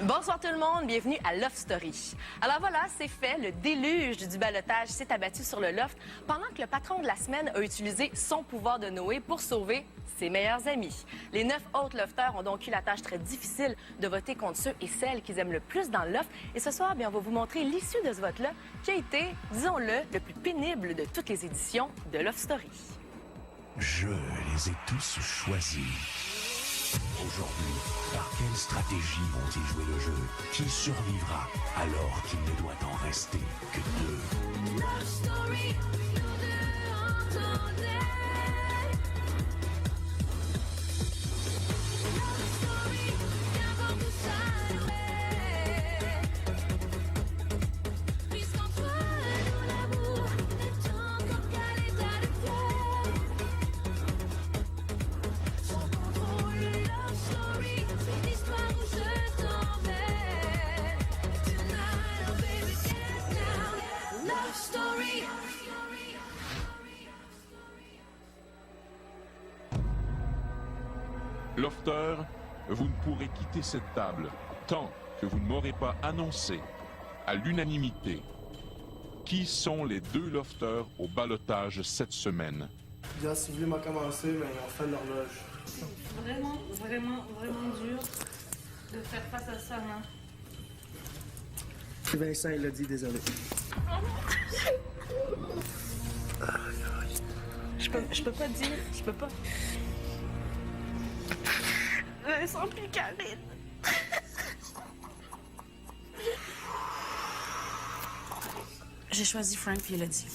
Bonsoir tout le monde, bienvenue à Love Story. Alors voilà, c'est fait, le déluge du ballottage s'est abattu sur le loft pendant que le patron de la semaine a utilisé son pouvoir de Noé pour sauver ses meilleurs amis. Les 9 autres lofteurs ont donc eu la tâche très difficile de voter contre ceux et celles qu'ils aiment le plus dans le loft. Et ce soir, bien, on va vous montrer l'issue de ce vote-là qui a été, disons-le, le plus pénible de toutes les éditions de Love Story. Je les ai tous choisis. Aujourd'hui, par quelle stratégie vont-ils jouer le jeu? Qui survivra alors qu'il ne doit en rester que deux? Love Story, nous deux entendez. Love Story, viens voir tout ça louer. Puisqu'entre nous l'amour n'est encore qu'à l'état de fleur. Sans contrôle, Love Story, c'est l'histoire où je t'emmène. Tonight, oh baby, get down. Love Story. Lofters, vous ne pourrez quitter cette table tant que vous ne m'aurez pas annoncé, à l'unanimité, qui sont les 2 lofters au ballottage cette semaine. Bien, Sylvie m'a commencé, mais on fait l'horloge. Vraiment dur de faire face à ça, hein. Vincent, il a dit désolé. Je peux pas dire, je peux pas. Vincent puis Karine. J'ai choisi Frank puis il a dit.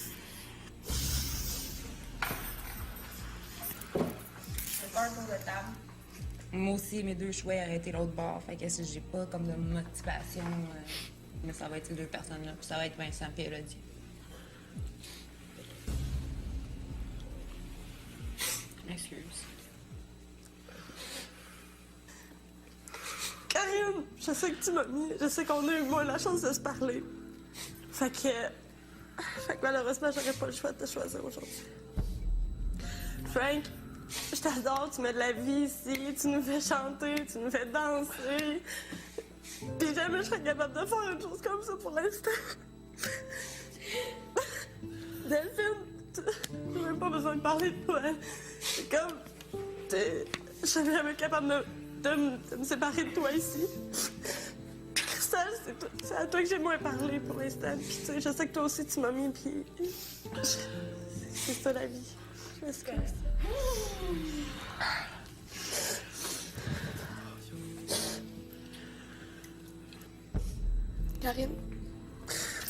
J'ai peur pour le table. Moi aussi, mes 2 choix arrêter l'autre bord. Fait que si j'ai pas comme de motivation, mais ça va être ces 2 personnes-là. Puis ça va être Vincent puis Elodie. Excuse. Karine, je sais que tu m'as mis, je sais qu'on a eu moins la chance de se parler. Fait que malheureusement, j'aurais pas le choix de te choisir aujourd'hui. Frank, je t'adore, tu mets de la vie ici, tu nous fais chanter, tu nous fais danser. Puis jamais je serais capable de faire une chose comme ça pour l'instant. Delphine, j'ai même pas besoin de parler de toi. C'est comme, je serais jamais capable de me séparer de toi ici. Cristal, c'est à toi que j'ai moins parlé pour l'instant. Puis tu sais, je sais que toi aussi tu m'as mis, puis c'est ça la vie. Je m'excuse. Karine,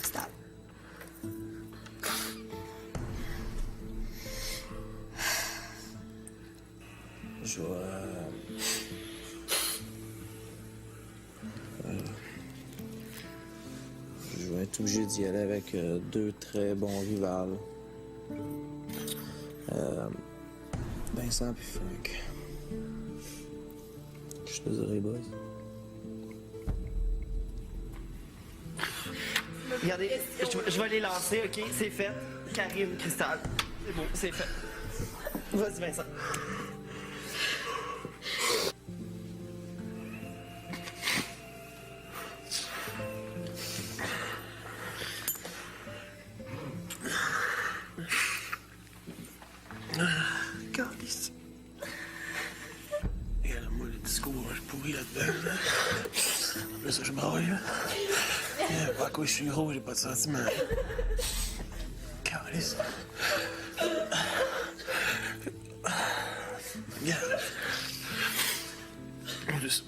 stop. Je vais être obligé d'y aller avec 2 très bons rivales. Vincent puis Frank. Je te dirai, boys. Regardez, je vais les lancer, OK? C'est fait. Karine, Cristal. C'est bon, c'est fait. Vas-y, Vincent. Calice. Regarde-moi le discours, je pourris là-dedans. Là, ça, je braille. Pas à quoi je suis gros, j'ai pas de sentiments. Calice. Regarde. Juste.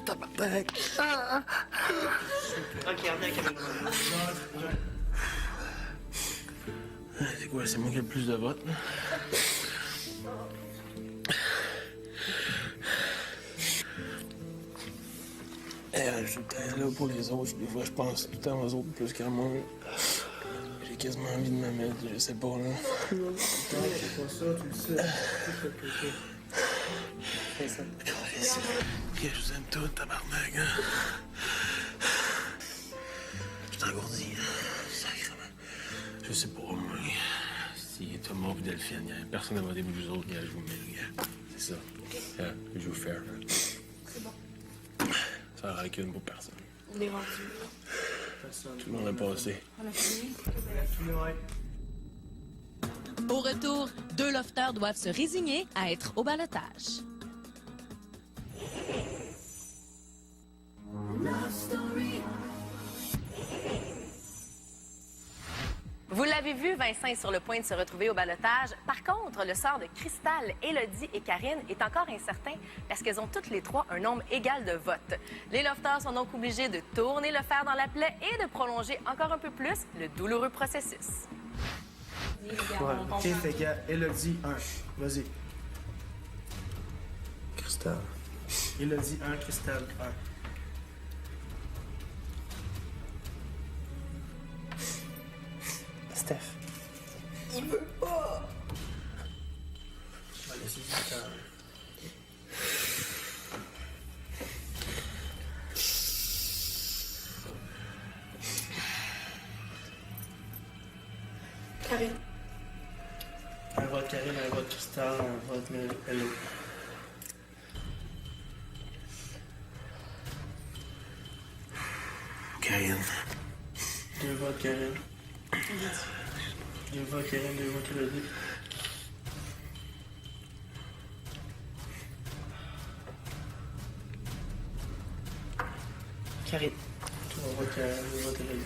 Tabarnak. OK, reviens, Karine. C'est quoi, c'est moi qui ai le plus de votes? Je suis tout le temps là pour les autres. Des fois, je pense tout le temps aux autres plus qu'à moi. J'ai quasiment envie de me mettre, je sais pas, là. Non, c'est pas ça, tu le sais. C'est ça. Je vous aime tous, tabarnak, hein. Je suis engourdi, hein. Sacrément. Je sais pas, moi. Si Thomas et Delphine, il y a personne à voter pour vous autres, je vous mets le gars. C'est ça. Je vous faire. C'est bon. Ça rancune pour personne. On est rendu. Tout le monde a passé. On a fini. Au retour, 2 lofters doivent se résigner à être au ballottage. Vous l'avez vu, Vincent est sur le point de se retrouver au ballottage. Par contre, le sort de Cristal, Élodie et Karine est encore incertain parce qu'elles ont toutes les 3 un nombre égal de votes. Les lofters sont donc obligés de tourner le fer dans la plaie et de prolonger encore un peu plus le douloureux processus. Ouais, ok, fait que Élodie 1. Vas-y. Cristal. Élodie 1, Cristal 1. Steph. Il veut pas! Je vais laisser du temps. Karine. Un vote Karine, un vote Cristal, un vote Hello. Karine. 2 votes Karine. 2 votes Karine, 2 votes Élodie. Karine. 3 votes Karine, 2 votes Élodie.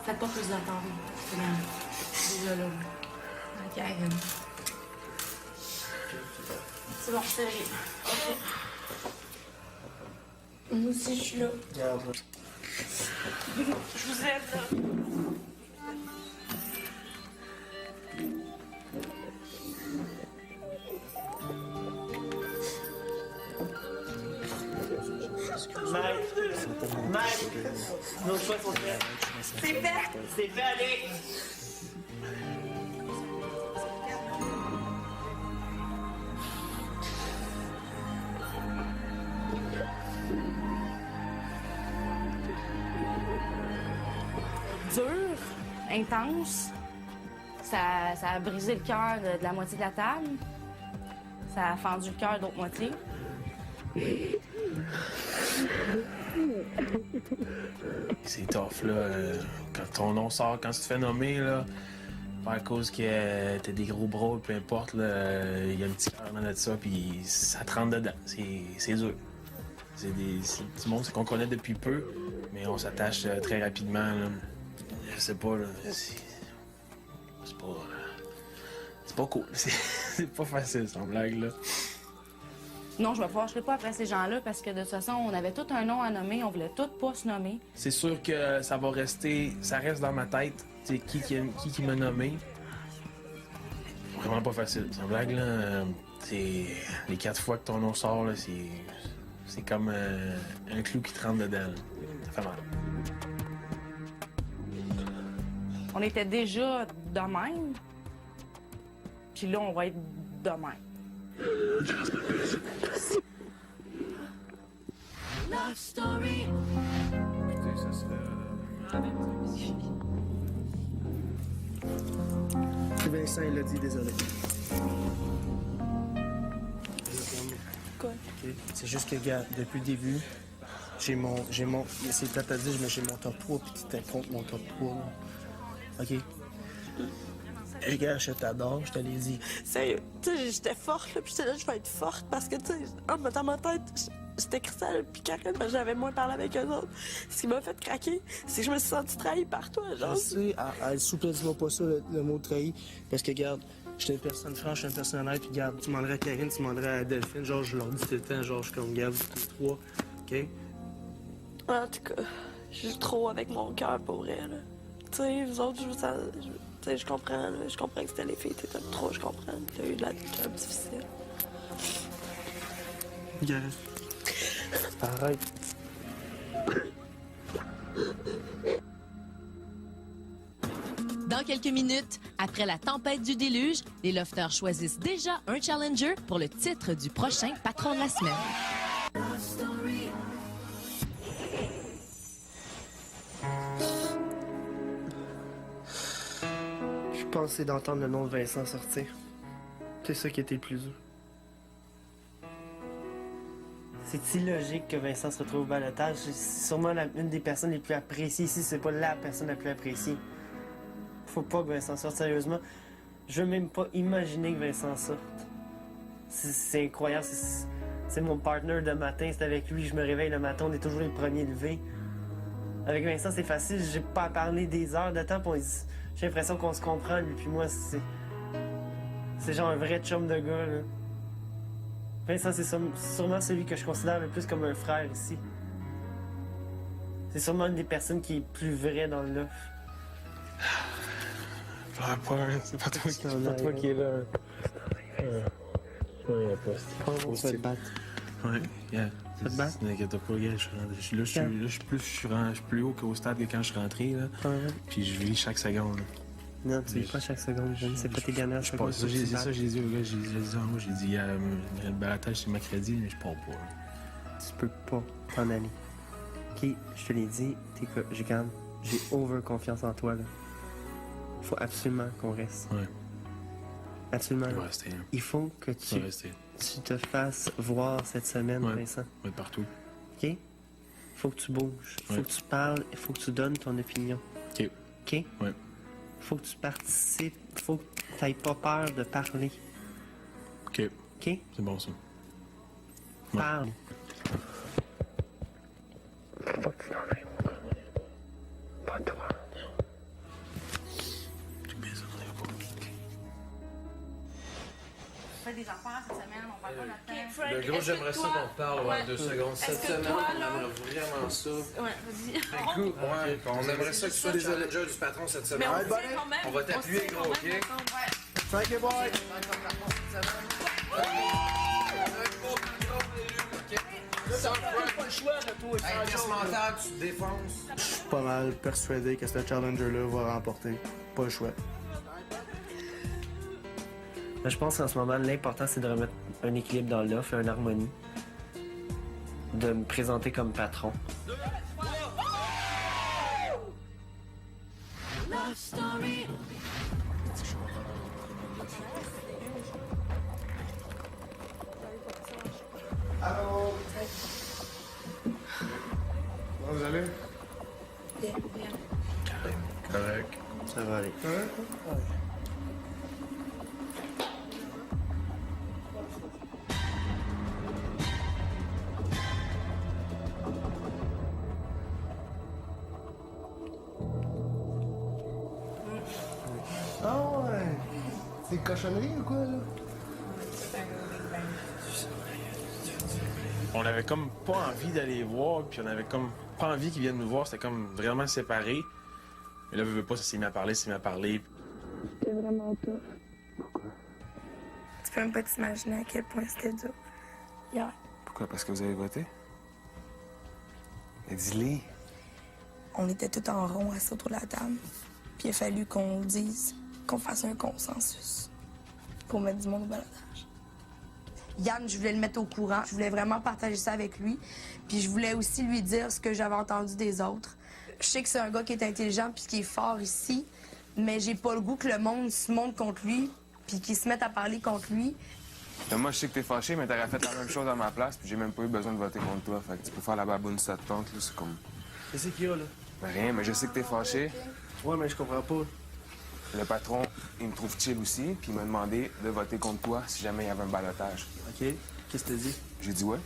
Faites pas plus d'attendre. C'est déjà là. Karine. C'est bon, c'est réglé. OK. Moi aussi, je suis là. Regarde, là. Je vous aide, là. Mike! Nos choix sont faits. C'est fait! C'est fait, allez! Dur, intense. Ça a brisé le cœur de la moitié de la table. Ça a fendu le cœur d'autre moitié. C'est tough, là. Quand ton nom sort, quand tu te fais nommer, là, pas à cause que t'as des gros bras, peu importe, là, il y a un petit cœur dans ça, puis ça te rentre dedans. C'est dur. C'est du monde qu'on connaît depuis peu, mais on s'attache très rapidement, là. Je sais pas, là. C'est pas cool. C'est pas facile, cette blague-là. Non, je ne serai pas après ces gens-là parce que de toute façon, on avait tout un nom à nommer, on voulait tous pas se nommer. C'est sûr que ça va rester, ça reste dans ma tête, c'est qui m'a nommé. Vraiment pas facile. Cette blague là, c'est les 4 fois que ton nom sort là, c'est comme un clou qui te rentre dedans. Là. Ça fait mal. On était déjà de même, puis là, on va être de même. Love story. Écoutez, ça serait. C'est Vincent, il l'a dit, désolé. Quoi? Ok. C'est juste que, regarde, depuis le début, c'est plate à dire, mais j'ai mon top 3, puis tu t'es contre mon top 3. Là. OK? Regarde, je t'adore, je te l'ai dit. Sérieux, tu sais, j'étais forte, là, puis j'étais là, je vais être forte, parce que, tu sais, dans ma tête, c'était Cristal puis Karine, mais j'avais moins parlé avec eux autres. Ce qui m'a fait craquer, c'est que je me suis sentie trahie par toi, genre. Je sais, s'il vous plaît, dis-moi pas ça, le mot trahi, parce que, regarde, j'étais une personne franche, j'étais une personne honnête, puis regarde, tu demanderais à Karine, tu demanderais à Delphine, genre, je leur dis tout le temps, genre, je suis comme, regarde, les 3, OK? En tout cas, je joue trop avec mon cœur pour vrai, là. Tu sais, vous autres, je comprends, là, je comprends que c'était les filles, t'étais trop, je comprends. T'as eu de la job difficile. Regarde. Arrête. Dans quelques minutes, après la tempête du déluge, les lofters choisissent déjà un challenger pour le titre du prochain patron de la semaine. Love story. pense que c'est d'entendre le nom de Vincent sortir. C'est ça qui était le plus dur. C'est illogique que Vincent se retrouve au balotage. C'est sûrement une des personnes les plus appréciées ici. C'est pas la personne la plus appréciée. Faut pas que Vincent sorte, sérieusement. Je veux même pas imaginer que Vincent sorte. C'est incroyable. C'est mon partner de matin. C'est avec lui. Je me réveille le matin. On est toujours les premiers levés. Avec Vincent, c'est facile. J'ai pas à parler des heures de temps. J'ai l'impression qu'on se comprend, lui puis moi. C'est genre un vrai chum de gars, là. Vincent, c'est sûrement celui que je considère le plus comme un frère ici. C'est sûrement une des personnes qui est plus vraie dans le loft. Pleure pas, hein. C'est pas toi qui est là. Ouais, On va te battre. Ouais, yeah. Ça te bat? N'inquiète pas, gars, je suis plus haut qu'au stade que quand je suis rentré, là. Puis je vis chaque seconde, là. Non, tu vis pas chaque seconde, Jeanne. C'est pas tes dernières secondes. C'est ça, j'ai dit au gars, j'ai dit en moi, j'ai dit, le balotage, c'est mercredi, mais je pars pas, là. Tu peux pas t'en aller. Ok, je te l'ai dit, j'ai over confiance en toi, là. Faut absolument qu'on reste. Ouais. Absolument. On va rester, hein. Il faut que tu te fasses voir cette semaine, Ouais. Vincent. On va être partout. OK? Faut que tu bouges. Faut Ouais. que tu parles. Il faut que tu donnes ton opinion. OK. OK? Ouais. Faut que tu participes. Faut que tu n'aies pas peur de parler. OK. OK? C'est bon, ça. Ouais. Parle. Faut que tu t'en ailles, mon gars. Pas toi. Check bien ça, on est pas. On fait des affaires cette semaine, on parle pas notre temps. Le gros, j'aimerais ça qu'on te parle, ouais, 2 secondes. Cette semaine, on aimerait vraiment ça. Ouais, vas-y. Écoute, ouais, on aimerait ça que tu sois des allégeurs du patron cette semaine. Mais on tient quand même. On va t'appuyer, gros, OK? Thank you, boy! Pièce mentale, tu te défonces. Je suis pas mal persuadé que ce challenger-là va remporter. Pas le choix. Je pense qu'en ce moment, l'important, c'est de remettre un équilibre dans l'offre et une harmonie. De me présenter comme patron. Love story. Allô? Vous allez? Correct. Ça va aller. Ah ouais? C'est cochonnerie ou quoi, là? On avait comme pas envie d'aller voir, puis on avait comme pas envie qu'ils viennent nous voir. C'était comme vraiment séparé. Mais là, veux pas, ça s'est mis à parler, C'était vraiment tough. Tu peux même pas t'imaginer à quel point c'était dur. Hier. Pourquoi? Parce que vous avez voté? Mais dis-les. On était tous en rond assis autour de la table. Puis il a fallu qu'on dise, qu'on fasse un consensus pour mettre du monde au balotage. Yann, je voulais le mettre au courant. Je voulais vraiment partager ça avec lui. Puis je voulais aussi lui dire ce que j'avais entendu des autres. Je sais que c'est un gars qui est intelligent puis qui est fort ici, mais j'ai pas le goût que le monde se monte contre lui puis qu'ils se mettent à parler contre lui. Moi, je sais que t'es fâché, mais t'aurais fait la même chose à ma place, puis j'ai même pas eu besoin de voter contre toi. Fait que tu peux faire la baboune si ça te tente, là. C'est comme. Qu'est-ce qu'il y a, là? Ben, rien, mais je sais que t'es fâché. Ouais, mais je comprends pas. Le patron, il me trouve chill aussi, puis il m'a demandé de voter contre toi si jamais il y avait un balotage. OK. Qu'est-ce que t'as dit? J'ai dit ouais.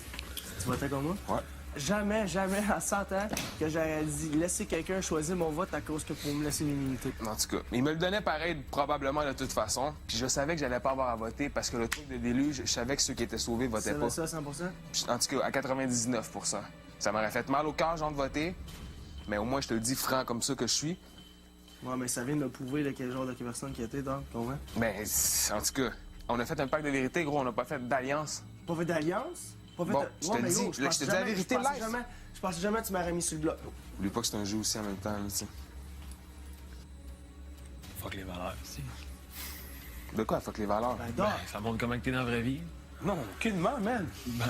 Tu votais comme moi? Ouais. Jamais, jamais à 100 ans que j'aurais dit laisser quelqu'un choisir mon vote à cause que pour me laisser l'immunité. En tout cas, il me le donnait pareil, probablement de toute façon. Puis je savais que j'allais pas avoir à voter parce que le truc de déluge, je savais que ceux qui étaient sauvés votaient pas. Ça, 100%? Puis, en tout cas, à 99 %. Ça m'aurait fait mal au cœur, genre, de voter. Mais au moins, je te le dis franc comme ça que je suis. Ouais, mais ça vient de me prouver de quel genre de personne qui était, donc, comprends? Ben, en tout cas, on a fait un pacte de vérité, gros. On n'a pas fait d'alliance. Pas fait d'alliance? Pas fait Bon, de... je te le dis, gros, je te dis la vérité live. Je pensais jamais que tu m'aurais mis sur le bloc. Oublie pas que c'est un jeu aussi en même temps, là, tu sais. Fuck les valeurs, tu sais. De quoi, fuck les valeurs? Ben, dors. Ça montre comment que t'es dans la vraie vie. Non, aucunement, man. Ben,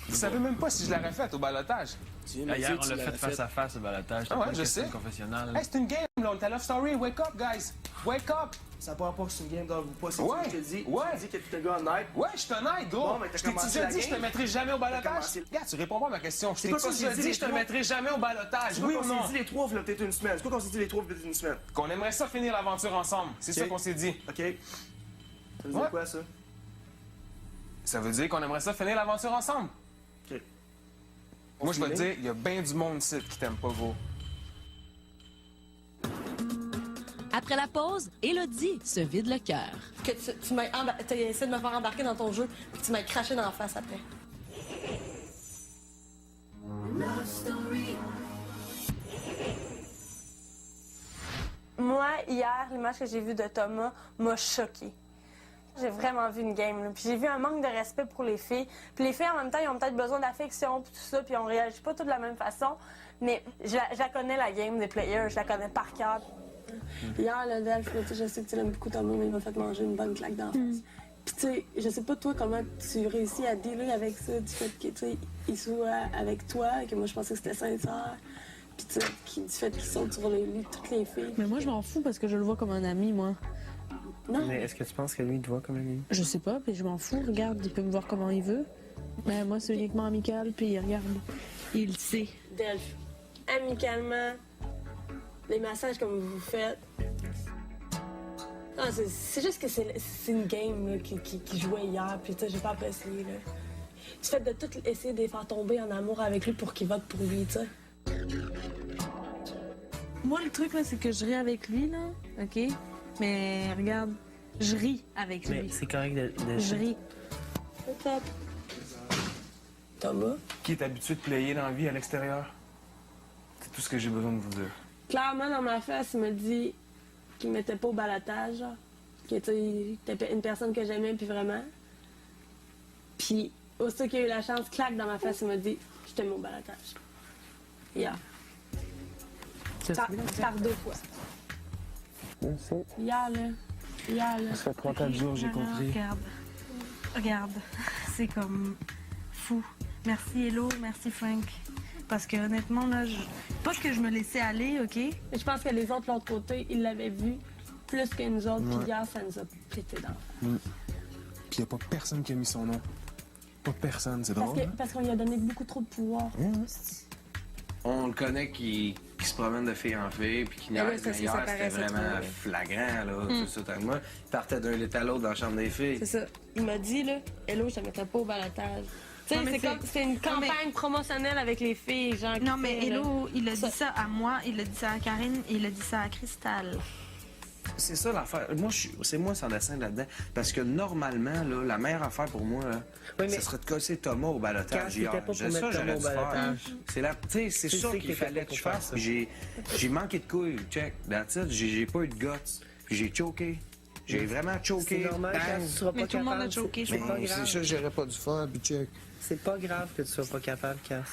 Vous savez même pas si je l'aurais faite au balotage. Hier, on l'a fait face à face au balotage. Ah ouais, je sais. Confessionnal. Hey, c'est une game, là. On est à Love Story. Wake up, guys. Wake up. Ça part pas que c'est une game dans vous pas, c'est Ouais, ce que je te dis. ouais. Tu dis que tu es un gars honnête. Ouais, je suis honnête, gros. Bon, mais t'as je t'ai commencé déjà la dit, je te game. mettrai jamais au balotage. commencé- Regarde, tu réponds pas à ma question. Je t'ai quoi qu'on déjà s'est dit, dit, les je te trois? mettrai jamais au balotage. C'est Oui quoi ou qu'on non? s'est dit les trois, il y a peut-être une semaine. C'est quoi qu'on s'est dit les trois, peut-être une semaine? Qu'on aimerait ça finir l'aventure ensemble. C'est ça Ok. qu'on s'est dit. OK. Ça veut dire Ouais. quoi, ça? Ça veut dire qu'on aimerait ça finir l'aventure ensemble. OK. Moi, je vais te dire, il y a bien du monde ici qui t'aime pas, gros. Après la pause, Élodie se vide le cœur. Que tu m'as t'as essayé de me faire embarquer dans ton jeu, puis tu m'as craché dans la face après. Love Story. Moi, hier, l'image que j'ai vue de Thomas m'a choquée. J'ai vraiment vu une game, là. Puis j'ai vu un manque de respect pour les filles. Puis les filles, en même temps, ils ont peut-être besoin d'affection, puis tout ça, puis on réagit pas toutes de la même façon. Mais je la connais, la game des players, je la connais par cœur. Hier, le Delph, là, tu sais, je sais que tu l'aimes beaucoup Thomas, mais il m'a fait manger une bonne claque dans la face. Puis tu sais, je sais pas toi comment tu réussis à dealer avec ça, du fait que, tu sais, il soit avec toi, que moi je pensais que c'était sincère. Puis tu sais, du fait qu'il saute sur lui, toutes les filles. Mais moi, je m'en fous parce que je le vois comme un ami, moi. Non. Mais est-ce que tu penses que lui, il te voit comme un ami? Je sais pas, puis je m'en fous. Regarde, il peut me voir comment il veut. Mais moi, c'est uniquement amical, puis regarde, il le sait. Delph, amicalement, les massages comme vous faites. Non, c'est juste que c'est une game là, qui jouait hier, puis tu sais, j'ai pas apprécié. Là. Du fait de tout essayer de les faire tomber en amour avec lui pour qu'il vote pour lui, tu sais. Moi, le truc, là, c'est que je ris avec lui, là, OK? Mais regarde, je ris avec Mais lui. c'est correct de... Je ris. Thomas? Qui est habitué de player dans la vie à l'extérieur? C'est tout ce que j'ai besoin de vous dire. Clairement, dans ma face, il me dit qu'il ne mettait pas au balotage, genre. Que, tu sais, il était une personne que j'aimais, puis vraiment. Puis, aussitôt qu'il a eu la chance, claque dans ma face, il m'a dit « Je t'aime au balotage. » Hier. Par 2 fois. Hier, là. Hier, là. Ça fait 3-4 jours, j'ai compris. Regarde, c'est comme fou. Merci Hello, merci Frank. Parce que honnêtement, là, pas que je me laissais aller, OK? Mais je pense que les autres, de l'autre côté, ils l'avaient vu plus que nous autres. Puis hier, ça nous a pété dans la face. Puis y a pas personne qui a mis son nom. Pas personne, c'est drôle. Parce qu'on lui a donné beaucoup trop de pouvoir. On le connaît qui se promène de fille en fille, puis qui Ah ouais, niaise, ça, mais ça hier, paraît, c'était ça, vraiment trop, flagrant, là, c'est ça, tellement. Il partait d'un lit à l'autre dans la chambre des filles. C'est ça. Il m'a dit, là, Hello, je te mettrais pas au balotage. Tu sais, Non, mais c'est comme, c'est une campagne promotionnelle avec les filles, genre. Non, qui mais fait, là. Hello, il a dit ça à moi, il a dit ça à Karine, et il a dit ça à Cristal. C'est ça l'affaire. Moi, c'est moi sans dessin là-dedans. Parce que normalement, là, la meilleure affaire pour moi, là, Oui, mais ça serait de casser Thomas au balotage quand hier. c'était pas pour Ça, mettre j'aurais Thomas au dû faire. balotage. C'est la, tu sais, c'est Tu ça sais qu'il que t'es fallait fait que je pour faire fasse. ça. J'ai manqué de couilles, check. That's it. J'ai pas eu de guts. Puis j'ai choqué. J'ai vraiment choqué. C'est normal Bang. quand tu seras pas Mais tout le monde a capable. choqué, C'est pas Mais c'est grave. ça, j'aurais pas dû faire, puis check. C'est pas grave que tu sois pas capable, Cass.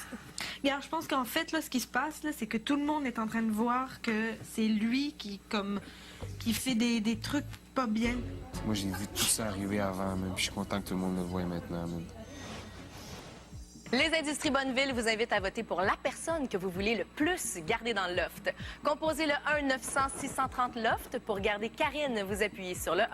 Regarde, je pense qu'en fait, là, ce qui se passe, là, c'est que tout le monde est en train de voir que c'est lui qui fait des trucs pas bien. Moi, j'ai vu tout ça arriver avant, même. Puis je suis content que tout le monde le voie maintenant, même. Les Industries Bonneville vous invitent à voter pour la personne que vous voulez le plus garder dans le loft. Composez le 1-900-630-LOFT. Pour garder Karine, vous appuyez sur le 1.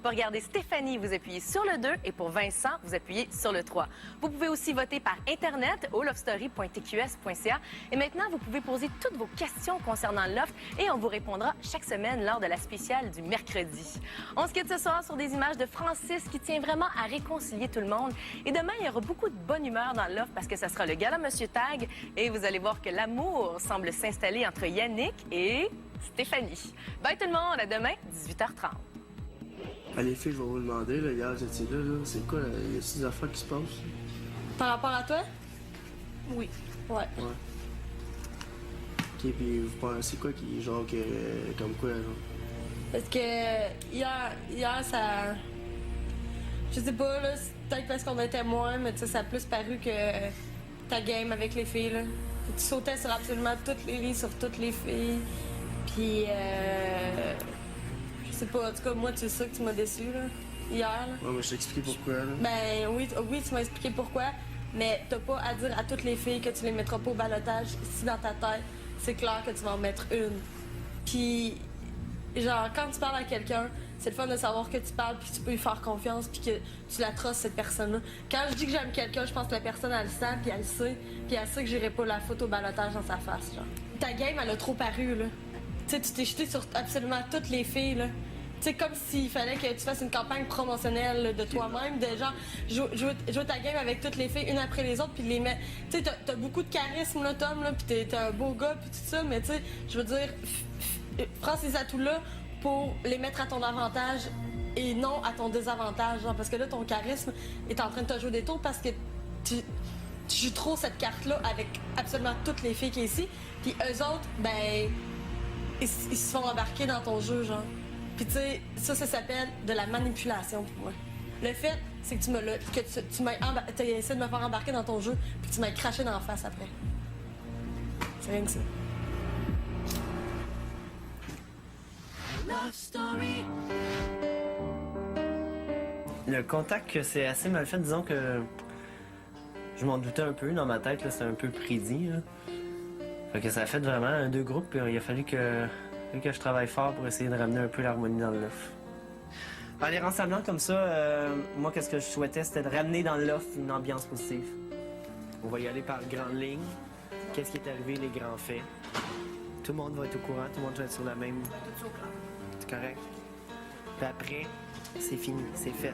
Pour garder Stéphanie, vous appuyez sur le 2. Et pour Vincent, vous appuyez sur le 3. Vous pouvez aussi voter par Internet au loftstory.tqs.ca. Et maintenant, vous pouvez poser toutes vos questions concernant le loft et on vous répondra chaque semaine lors de la spéciale du mercredi. On se quitte ce soir sur des images de Francis qui tient vraiment à réconcilier tout le monde. Et demain, il y aura beaucoup de bonne humeur dans le loft parce que ça sera le gala Monsieur Tag et vous allez voir que l'amour semble s'installer entre Yannick et Stéphanie. Bye tout le monde, à demain, 18h30. Ah, les filles, je vais vous demander, là, hier, j'étais là, c'est quoi, y a-t-il des affaires qui se passent? Par rapport à toi? Oui. Ouais. Ouais. Ok, puis vous pensez quoi qui, genre, comme quoi, genre? Parce que hier, ça. Je sais pas, là, c'est peut-être parce qu'on était moins, mais tu sais, ça a plus paru que ta game avec les filles, là. Tu sautais sur absolument toutes les lits, sur toutes les filles. Puis, je sais pas, en tout cas, moi, tu sais que tu m'as déçu, là, hier, là. Ouais, mais je t'ai expliqué pourquoi, là. Ben oui, tu m'as expliqué pourquoi. mais t'as pas à dire à toutes les filles que tu les mettras pas au ballottage si dans ta tête, c'est clair que tu vas en mettre une. Puis, genre, quand tu parles à quelqu'un, c'est le fun de savoir que tu parles, puis que tu peux lui faire confiance, puis que tu la trustes, cette personne-là. Quand je dis que j'aime quelqu'un, je pense que la personne, elle le sent, puis elle le sait, puis elle sait que j'irai pas la photo au ballottage dans sa face, genre. Ta game, elle a trop paru, là. Tu sais, tu t'es jeté sur absolument toutes les filles, là. Tu sais, comme s'il fallait que tu fasses une campagne promotionnelle là, de toi-même, de genre, jouer ta game avec toutes les filles, une après les autres, puis les mettre. Tu sais, t'as beaucoup de charisme, là, Tom, là, puis t'es un beau gars, puis tout ça, mais tu sais, je veux dire, prends ces atouts-là pour les mettre à ton avantage et non à ton désavantage, genre, parce que là, ton charisme est en train de te jouer des tours parce que tu joues trop cette carte-là avec absolument toutes les filles qui sont ici, puis eux autres, ben, ils se font embarquer dans ton jeu, genre. Puis tu sais, ça s'appelle de la manipulation pour moi. Le fait, c'est que tu m'as essayé de me faire embarquer dans ton jeu, puis tu m'as craché dans la face après. C'est rien que ça. Love Story. Le contact, c'est assez mal fait. Disons que je m'en doutais un peu dans ma tête, là, c'était un peu prédit. Là. Fait que ça a fait vraiment deux groupes, puis il a fallu que je travaille fort pour essayer de ramener un peu l'harmonie dans le loft. En les rassemblant comme ça, moi, qu'est-ce que je souhaitais, c'était de ramener dans le loft une ambiance positive. On va y aller par grandes lignes. Qu'est-ce qui est arrivé, les grands faits. Tout le monde va être au courant, tout le monde va être sur la même... C'est correct. Puis après, c'est fini, c'est fait.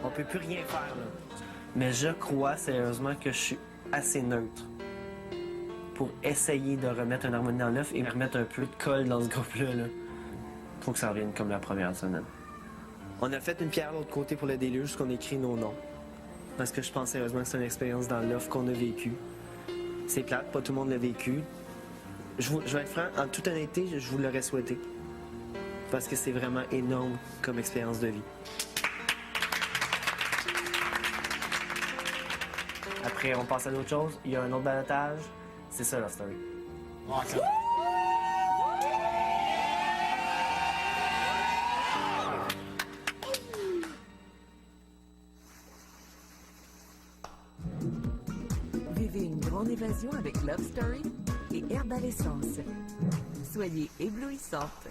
On peut plus rien faire, là. Mais je crois sérieusement que je suis assez neutre pour essayer de remettre une harmonie dans le loft et remettre un peu de colle dans ce groupe-là. Là. Faut que ça revienne comme la première semaine. On a fait une pierre de l'autre côté pour le déluge, qu'on écrit nos noms. Parce que je pense sérieusement que c'est une expérience dans le loft qu'on a vécue. C'est plate, pas tout le monde l'a vécu. Je vais être franc, en toute honnêteté, je vous l'aurais souhaité. Parce que c'est vraiment énorme comme expérience de vie. Après, on passe à d'autres choses. Il y a un autre ballottage. C'est ça, Love Story. Vivez une grande évasion avec Love Story et Herbal Essence. Soyez éblouissantes.